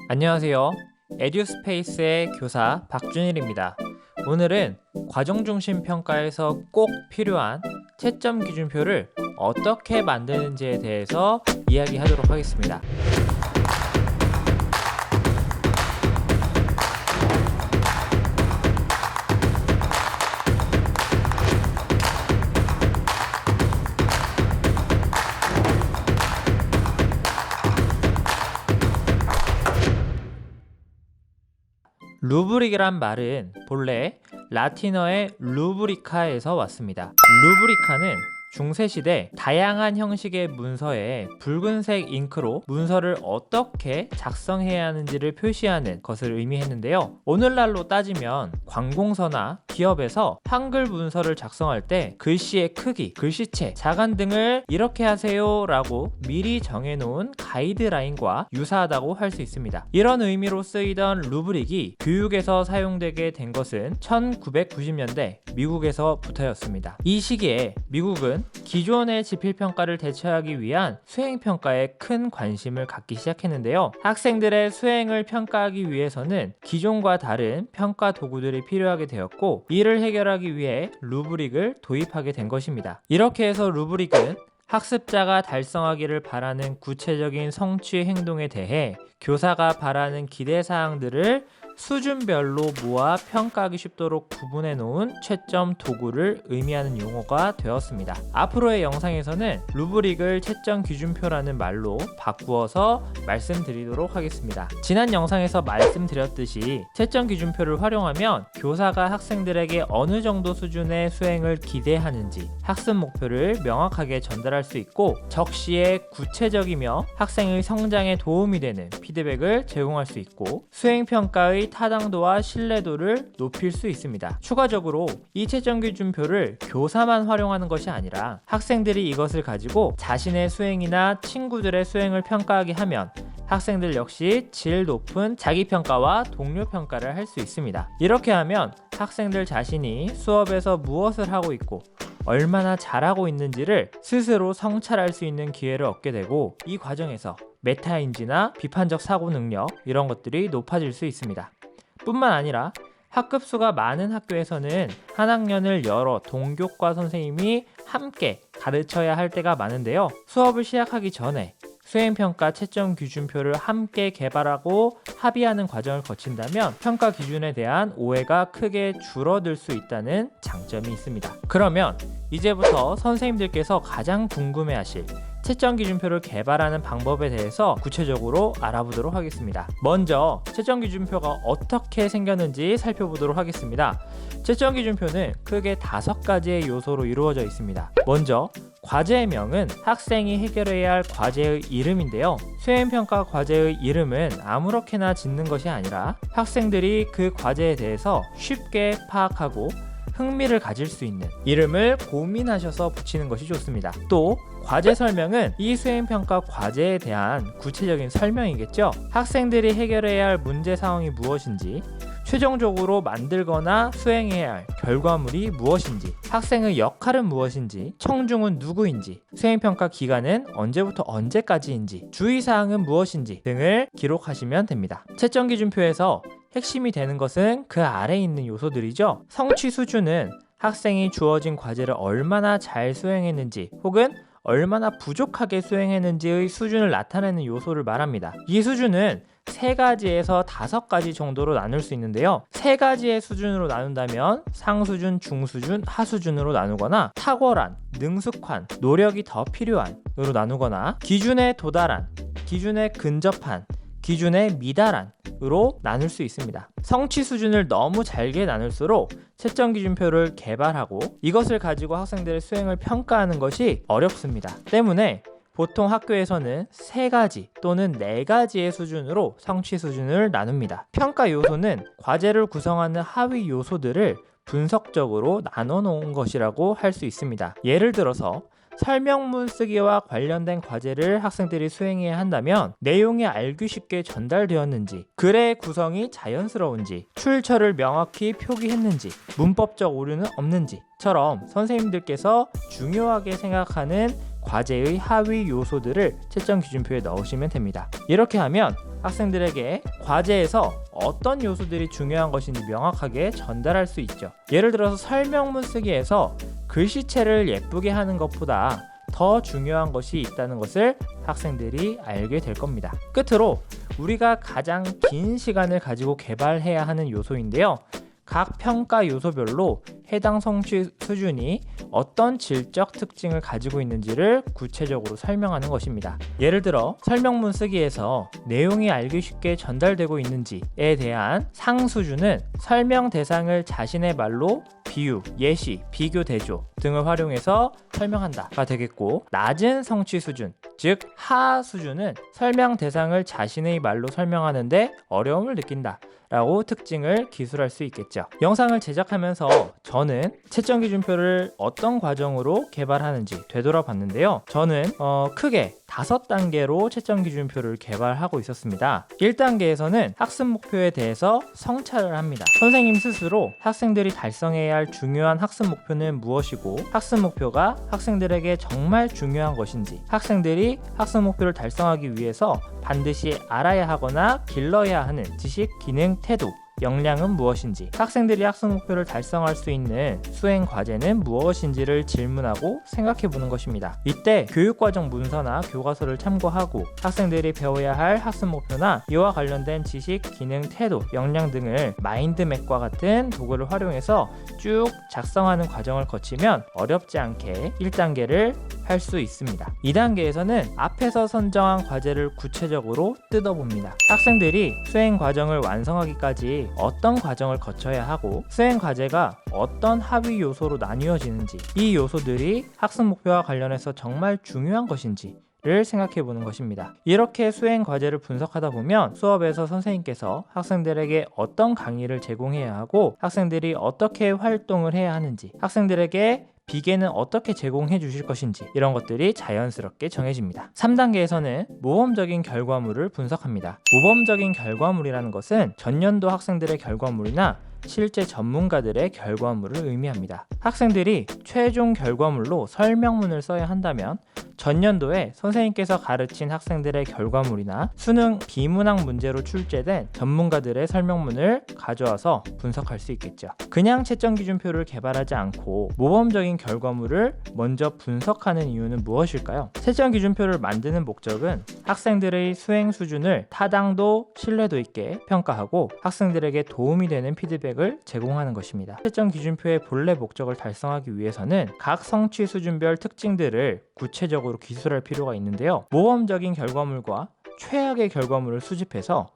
안녕하세요. 에듀스페이스의 교사 박준일입니다. 오늘은 과정중심 평가에서 꼭 필요한 채점 기준표를 어떻게 만드는지에 대해서 이야기하도록 하겠습니다. 루브릭이란 말은 본래 라틴어의 루브리카에서 왔습니다. 루브리카는 중세시대 다양한 형식의 문서에 붉은색 잉크로 문서를 어떻게 작성해야 하는지를 표시하는 것을 의미했는데요. 오늘날로 따지면 관공서나 기업에서 한글 문서를 작성할 때 글씨의 크기, 글씨체, 자간 등을 이렇게 하세요 라고 미리 정해놓은 가이드라인과 유사하다고 할 수 있습니다. 이런 의미로 쓰이던 루브릭이 교육에서 사용되게 된 것은 1990년대 미국에서부터였습니다. 이 시기에 미국은 기존의 지필평가를 대처하기 위한 수행평가에 큰 관심을 갖기 시작했는데요. 학생들의 수행을 평가하기 위해서는 기존과 다른 평가 도구들이 필요하게 되었고, 이를 해결하기 위해 루브릭을 도입하게 된 것입니다. 이렇게 해서 루브릭은 학습자가 달성하기를 바라는 구체적인 성취 행동에 대해 교사가 바라는 기대사항들을 수준별로 모아 평가하기 쉽도록 구분해 놓은 채점 도구를 의미하는 용어가 되었습니다. 앞으로의 영상에서는 루브릭을 채점 기준표라는 말로 바꾸어서 말씀드리도록 하겠습니다. 지난 영상에서 말씀드렸듯이 채점 기준표를 활용하면 교사가 학생들에게 어느 정도 수준의 수행을 기대하는지 학습 목표를 명확하게 전달할 수 있고, 적시에 구체적이며 학생의 성장에 도움이 되는 피드백을 제공할 수 있고, 수행평가의 타당도와 신뢰도를 높일 수 있습니다. 추가적으로 이 채점 기준표를 교사만 활용하는 것이 아니라 학생들이 이것을 가지고 자신의 수행이나 친구들의 수행을 평가하게 하면 학생들 역시 질 높은 자기평가와 동료평가를 할 수 있습니다. 이렇게 하면 학생들 자신이 수업에서 무엇을 하고 있고 얼마나 잘하고 있는지를 스스로 성찰할 수 있는 기회를 얻게 되고, 이 과정에서 메타인지나 비판적 사고 능력, 이런 것들이 높아질 수 있습니다. 뿐만 아니라 학급수가 많은 학교에서는 한 학년을 여러 동교과 선생님이 함께 가르쳐야 할 때가 많은데요. 수업을 시작하기 전에 수행평가 채점 기준표를 함께 개발하고 합의하는 과정을 거친다면 평가 기준에 대한 오해가 크게 줄어들 수 있다는 장점이 있습니다. 그러면 이제부터 선생님들께서 가장 궁금해하실 채점 기준표를 개발하는 방법에 대해서 구체적으로 알아보도록 하겠습니다. 먼저 채점 기준표가 어떻게 생겼는지 살펴보도록 하겠습니다. 채점 기준표는 크게 5가지의 요소로 이루어져 있습니다. 먼저 과제명은 학생이 해결해야 할 과제의 이름인데요. 수행평가 과제의 이름은 아무렇게나 짓는 것이 아니라 학생들이 그 과제에 대해서 쉽게 파악하고 흥미를 가질 수 있는 이름을 고민하셔서 붙이는 것이 좋습니다. 또 과제 설명은 이 수행평가 과제에 대한 구체적인 설명이겠죠. 학생들이 해결해야 할 문제 상황이 무엇인지, 최종적으로 만들거나 수행해야 할 결과물이 무엇인지, 학생의 역할은 무엇인지, 청중은 누구인지, 수행평가 기간은 언제부터 언제까지인지, 주의사항은 무엇인지 등을 기록하시면 됩니다. 채점 기준표에서 핵심이 되는 것은 그 아래에 있는 요소들이죠. 성취 수준은 학생이 주어진 과제를 얼마나 잘 수행했는지 혹은 얼마나 부족하게 수행했는지의 수준을 나타내는 요소를 말합니다. 이 수준은 3가지에서 5가지 정도로 나눌 수 있는데요. 3가지의 수준으로 나눈다면 상수준, 중수준, 하수준으로 나누거나 탁월한, 능숙한, 노력이 더 필요한으로 나누거나 기준에 도달한, 기준에 근접한, 기준에 미달한으로 나눌 수 있습니다. 성취 수준을 너무 잘게 나눌수록 채점 기준표를 개발하고 이것을 가지고 학생들의 수행을 평가하는 것이 어렵습니다. 때문에 보통 학교에서는 3가지 또는 4가지의 수준으로 성취 수준을 나눕니다. 평가 요소는 과제를 구성하는 하위 요소들을 분석적으로 나눠 놓은 것이라고 할 수 있습니다. 예를 들어서 설명문 쓰기와 관련된 과제를 학생들이 수행해야 한다면 내용이 알기 쉽게 전달되었는지, 글의 구성이 자연스러운지, 출처를 명확히 표기했는지, 문법적 오류는 없는지처럼 선생님들께서 중요하게 생각하는 과제의 하위 요소들을 채점 기준표에 넣으시면 됩니다. 이렇게 하면 학생들에게 과제에서 어떤 요소들이 중요한 것인지 명확하게 전달할 수 있죠. 예를 들어서 설명문 쓰기에서 글씨체를 예쁘게 하는 것보다 더 중요한 것이 있다는 것을 학생들이 알게 될 겁니다. 끝으로 우리가 가장 긴 시간을 가지고 개발해야 하는 요소인데요. 각 평가 요소별로 해당 성취 수준이 어떤 질적 특징을 가지고 있는지를 구체적으로 설명하는 것입니다. 예를 들어 설명문 쓰기에서 내용이 알기 쉽게 전달되고 있는지에 대한 상 수준은 설명 대상을 자신의 말로 비유, 예시, 비교 대조 등을 활용해서 설명한다가 되겠고, 낮은 성취 수준, 즉 하 수준은 설명 대상을 자신의 말로 설명하는데 어려움을 느낀다 라고 특징을 기술할 수 있겠죠. 영상을 제작하면서 저는 채점 기준표를 어떤 과정으로 개발하는지 되돌아봤는데요. 저는 크게 5단계로 채점 기준표를 개발하고 있었습니다. 1단계에서는 학습 목표에 대해서 성찰을 합니다. 선생님 스스로 학생들이 달성해야 할 중요한 학습 목표는 무엇이고, 학습 목표가 학생들에게 정말 중요한 것인지, 학생들이 학습 목표를 달성하기 위해서 반드시 알아야 하거나 길러야 하는 지식, 기능, 태도, 역량은 무엇인지, 학생들이 학습 목표를 달성할 수 있는 수행 과제는 무엇인지를 질문하고 생각해 보는 것입니다. 이때 교육과정 문서나 교과서를 참고하고 학생들이 배워야 할 학습 목표나 이와 관련된 지식, 기능, 태도, 역량 등을 마인드맵과 같은 도구를 활용해서 쭉 작성하는 과정을 거치면 어렵지 않게 1단계를 할 수 있습니다. 2단계에서는 앞에서 선정한 과제를 구체적으로 뜯어봅니다. 학생들이 수행 과정을 완성하기까지 어떤 과정을 거쳐야 하고, 수행 과제가 어떤 합의 요소로 나뉘어지는지, 이 요소들이 학습 목표와 관련해서 정말 중요한 것인지 를 생각해 보는 것입니다. 이렇게 수행 과제를 분석하다 보면 수업에서 선생님께서 학생들에게 어떤 강의를 제공해야 하고, 학생들이 어떻게 활동을 해야 하는지, 학생들에게 비계는 어떻게 제공해 주실 것인지, 이런 것들이 자연스럽게 정해집니다. 3단계에서는 모범적인 결과물을 분석합니다. 모범적인 결과물이라는 것은 전년도 학생들의 결과물이나 실제 전문가들의 결과물을 의미합니다. 학생들이 최종 결과물로 설명문을 써야 한다면 전년도에 선생님께서 가르친 학생들의 결과물이나 수능 비문학 문제로 출제된 전문가들의 설명문을 가져와서 분석할 수 있겠죠. 그냥 채점 기준표를 개발하지 않고 모범적인 결과물을 먼저 분석하는 이유는 무엇일까요? 채점 기준표를 만드는 목적은 학생들의 수행 수준을 타당도, 신뢰도 있게 평가하고 학생들에게 도움이 되는 피드백을 제공하는 것입니다. 채점 기준표의 본래 목적을 달성하기 위해서는 각 성취 수준별 특징들을 구체적으로 기술할 필요가 있는데요. 모범적인 결과물과 최악의 결과물을 수집해서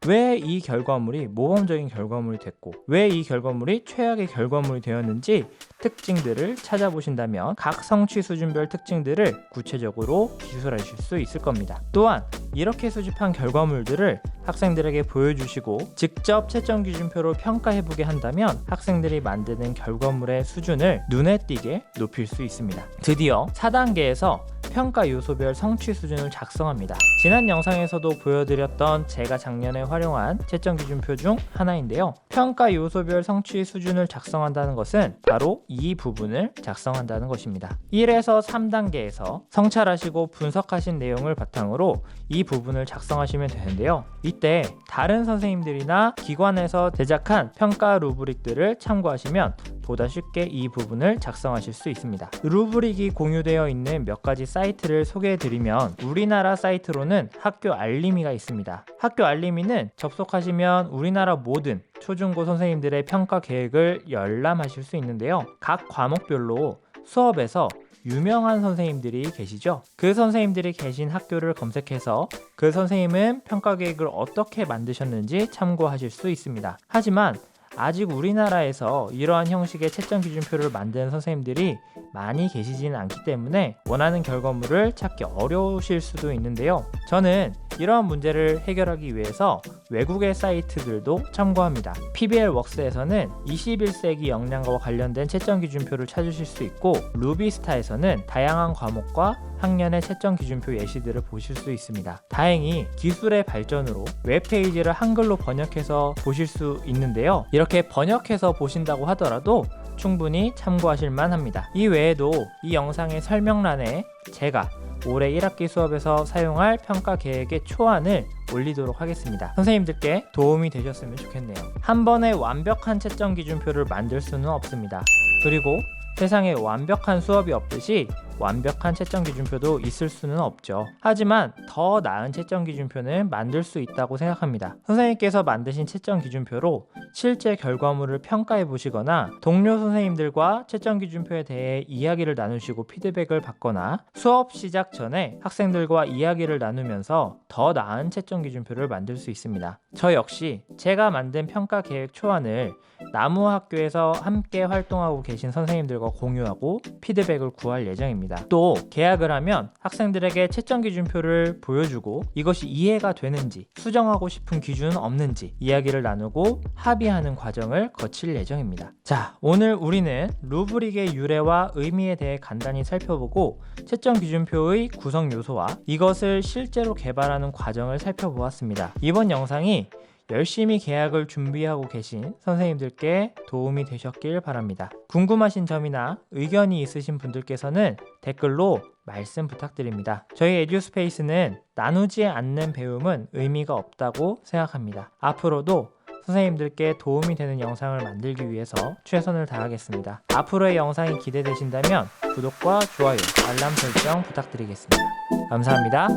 왜 이 결과물이 모범적인 결과물이 됐고 왜 이 결과물이 최악의 결과물이 되었는지 특징들을 찾아보신다면 각 성취 수준별 특징들을 구체적으로 기술하실 수 있을 겁니다. 또한 이렇게 수집한 결과물들을 학생들에게 보여주시고 직접 채점 기준표로 평가해보게 한다면 학생들이 만드는 결과물의 수준을 눈에 띄게 높일 수 있습니다. 드디어 4단계에서 평가 요소별 성취 수준을 작성합니다. 지난 영상에서도 보여드렸던 제가 작년에 활용한 채점 기준표 중 하나인데요. 평가 요소별 성취 수준을 작성한다는 것은 바로 이 부분을 작성한다는 것입니다. 1에서 3단계에서 성찰하시고 분석하신 내용을 바탕으로 이 부분을 작성하시면 되는데요. 이때 다른 선생님들이나 기관에서 제작한 평가 루브릭들을 참고하시면 보다 쉽게 이 부분을 작성하실 수 있습니다. 루브릭이 공유되어 있는 몇 가지 사이트를 소개해드리면, 우리나라 사이트로는 학교 알림이가 있습니다. 학교 알림이는 접속하시면 우리나라 모든 초중고 선생님들의 평가 계획을 열람하실 수 있는데요. 각 과목별로 수업에서 유명한 선생님들이 계시죠. 그 선생님들이 계신 학교를 검색해서 그 선생님은 평가 계획을 어떻게 만드셨는지 참고하실 수 있습니다. 하지만 아직 우리나라에서 이러한 형식의 채점 기준표를 만드는 선생님들이 많이 계시지는 않기 때문에 원하는 결과물을 찾기 어려우실 수도 있는데요. 저는 이러한 문제를 해결하기 위해서 외국의 사이트들도 참고합니다. PBL웍스에서는 21세기 역량과 관련된 채점 기준표를 찾으실 수 있고, 루비스타에서는 다양한 과목과 학년의 채점 기준표 예시들을 보실 수 있습니다. 다행히 기술의 발전으로 웹페이지를 한글로 번역해서 보실 수 있는데요. 이렇게 번역해서 보신다고 하더라도 충분히 참고하실 만합니다. 이 외에도 이 영상의 설명란에 제가 올해 1학기 수업에서 사용할 평가 계획의 초안을 올리도록 하겠습니다. 선생님들께 도움이 되셨으면 좋겠네요. 한 번에 완벽한 채점 기준표를 만들 수는 없습니다. 그리고 세상에 완벽한 수업이 없듯이 완벽한 채점 기준표도 있을 수는 없죠. 하지만 더 나은 채점 기준표는 만들 수 있다고 생각합니다. 선생님께서 만드신 채점 기준표로 실제 결과물을 평가해 보시거나 동료 선생님들과 채점 기준표에 대해 이야기를 나누시고 피드백을 받거나 수업 시작 전에 학생들과 이야기를 나누면서 더 나은 채점 기준표를 만들 수 있습니다. 저 역시 제가 만든 평가 계획 초안을 나무학교에서 함께 활동하고 계신 선생님들과 공유하고 피드백을 구할 예정입니다. 또 계약을 하면 학생들에게 채점 기준표를 보여주고 이것이 이해가 되는지, 수정하고 싶은 기준은 없는지 이야기를 나누고 합의하는 과정을 거칠 예정입니다. 자, 오늘 우리는 루브릭의 유래와 의미에 대해 간단히 살펴보고 채점 기준표의 구성 요소와 이것을 실제로 개발하는 과정을 살펴보았습니다. 이번 영상이 열심히 계약을 준비하고 계신 선생님들께 도움이 되셨길 바랍니다. 궁금하신 점이나 의견이 있으신 분들께서는 댓글로 말씀 부탁드립니다. 저희 에듀스페이스는 나누지 않는 배움은 의미가 없다고 생각합니다. 앞으로도 선생님들께 도움이 되는 영상을 만들기 위해서 최선을 다하겠습니다. 앞으로의 영상이 기대되신다면 구독과 좋아요, 알람 설정 부탁드리겠습니다. 감사합니다.